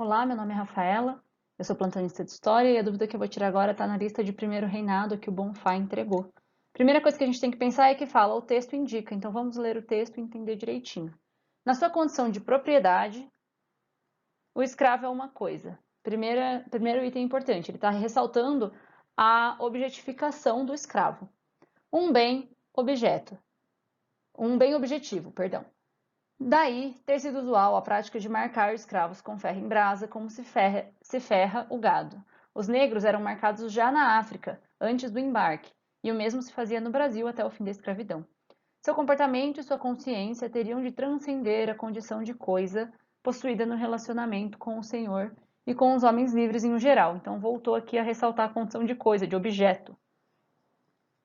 Olá, meu nome é Rafaela, eu sou plantonista de História e a dúvida que eu vou tirar agora está na lista de primeiro reinado que o Bonfá entregou. Primeira coisa que a gente tem que pensar é que fala, o texto indica, então vamos ler o texto e entender direitinho. Na sua condição de propriedade, o escravo é uma coisa. Primeiro item importante, ele está ressaltando a objetificação do escravo. Um bem objetivo, perdão. Daí ter sido usual a prática de marcar escravos com ferro em brasa, como se ferra o gado. Os negros eram marcados já na África, antes do embarque, e o mesmo se fazia no Brasil até o fim da escravidão. Seu comportamento e sua consciência teriam de transcender a condição de coisa possuída no relacionamento com o Senhor e com os homens livres em geral. Então voltou aqui a ressaltar a condição de coisa, de objeto.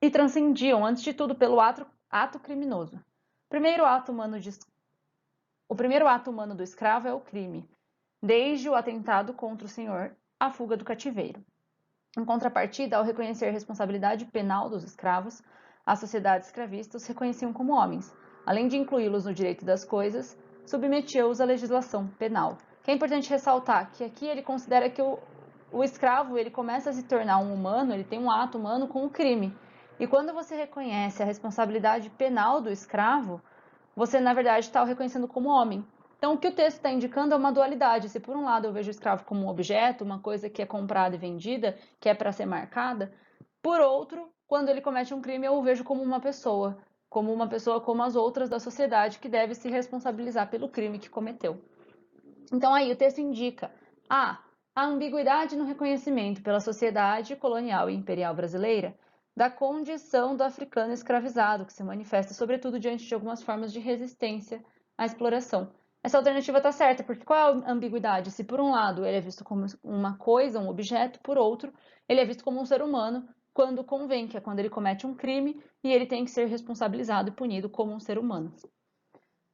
E transcendiam, antes de tudo, pelo ato criminoso. O primeiro ato humano do escravo é o crime, desde o atentado contra o Senhor à fuga do cativeiro. Em contrapartida, ao reconhecer a responsabilidade penal dos escravos, as sociedades escravistas os reconheciam como homens. Além de incluí-los no direito das coisas, submetia-os à legislação penal. Que é importante ressaltar que aqui ele considera que o escravo ele começa a se tornar um humano, ele tem um ato humano com o crime. E quando você reconhece a responsabilidade penal do escravo, você, na verdade, está o reconhecendo como homem. Então, o que o texto está indicando é uma dualidade. Se, por um lado, eu vejo o escravo como um objeto, uma coisa que é comprada e vendida, que é para ser marcada, por outro, quando ele comete um crime, eu o vejo como uma pessoa como as outras da sociedade, que deve se responsabilizar pelo crime que cometeu. Então, aí, o texto indica a ambiguidade no reconhecimento pela sociedade colonial e imperial brasileira da condição do africano escravizado, que se manifesta sobretudo diante de algumas formas de resistência à exploração. Essa alternativa está certa, porque qual é a ambiguidade? Se por um lado ele é visto como uma coisa, um objeto, por outro, ele é visto como um ser humano quando convém, que é quando ele comete um crime e ele tem que ser responsabilizado e punido como um ser humano.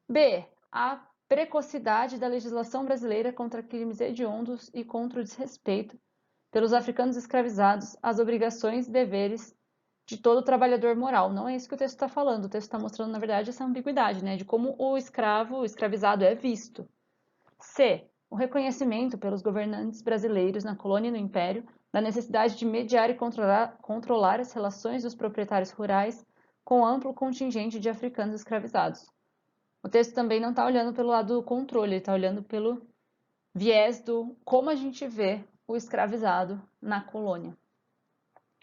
B. A precocidade da legislação brasileira contra crimes hediondos e contra o desrespeito pelos africanos escravizados às obrigações e deveres de todo trabalhador moral. Não é isso que o texto está falando. O texto está mostrando, na verdade, essa ambiguidade, né? De como o escravizado é visto. C. O reconhecimento pelos governantes brasileiros na colônia e no império da necessidade de mediar e controlar as relações dos proprietários rurais com amplo contingente de africanos escravizados. O texto também não está olhando pelo lado do controle, ele está olhando pelo viés do como a gente vê o escravizado na colônia.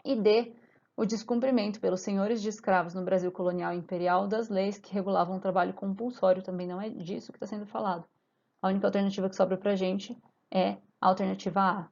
E D, o descumprimento pelos senhores de escravos no Brasil colonial e imperial das leis que regulavam o trabalho compulsório. Também não é disso que está sendo falado. A única alternativa que sobra para a gente é a alternativa A.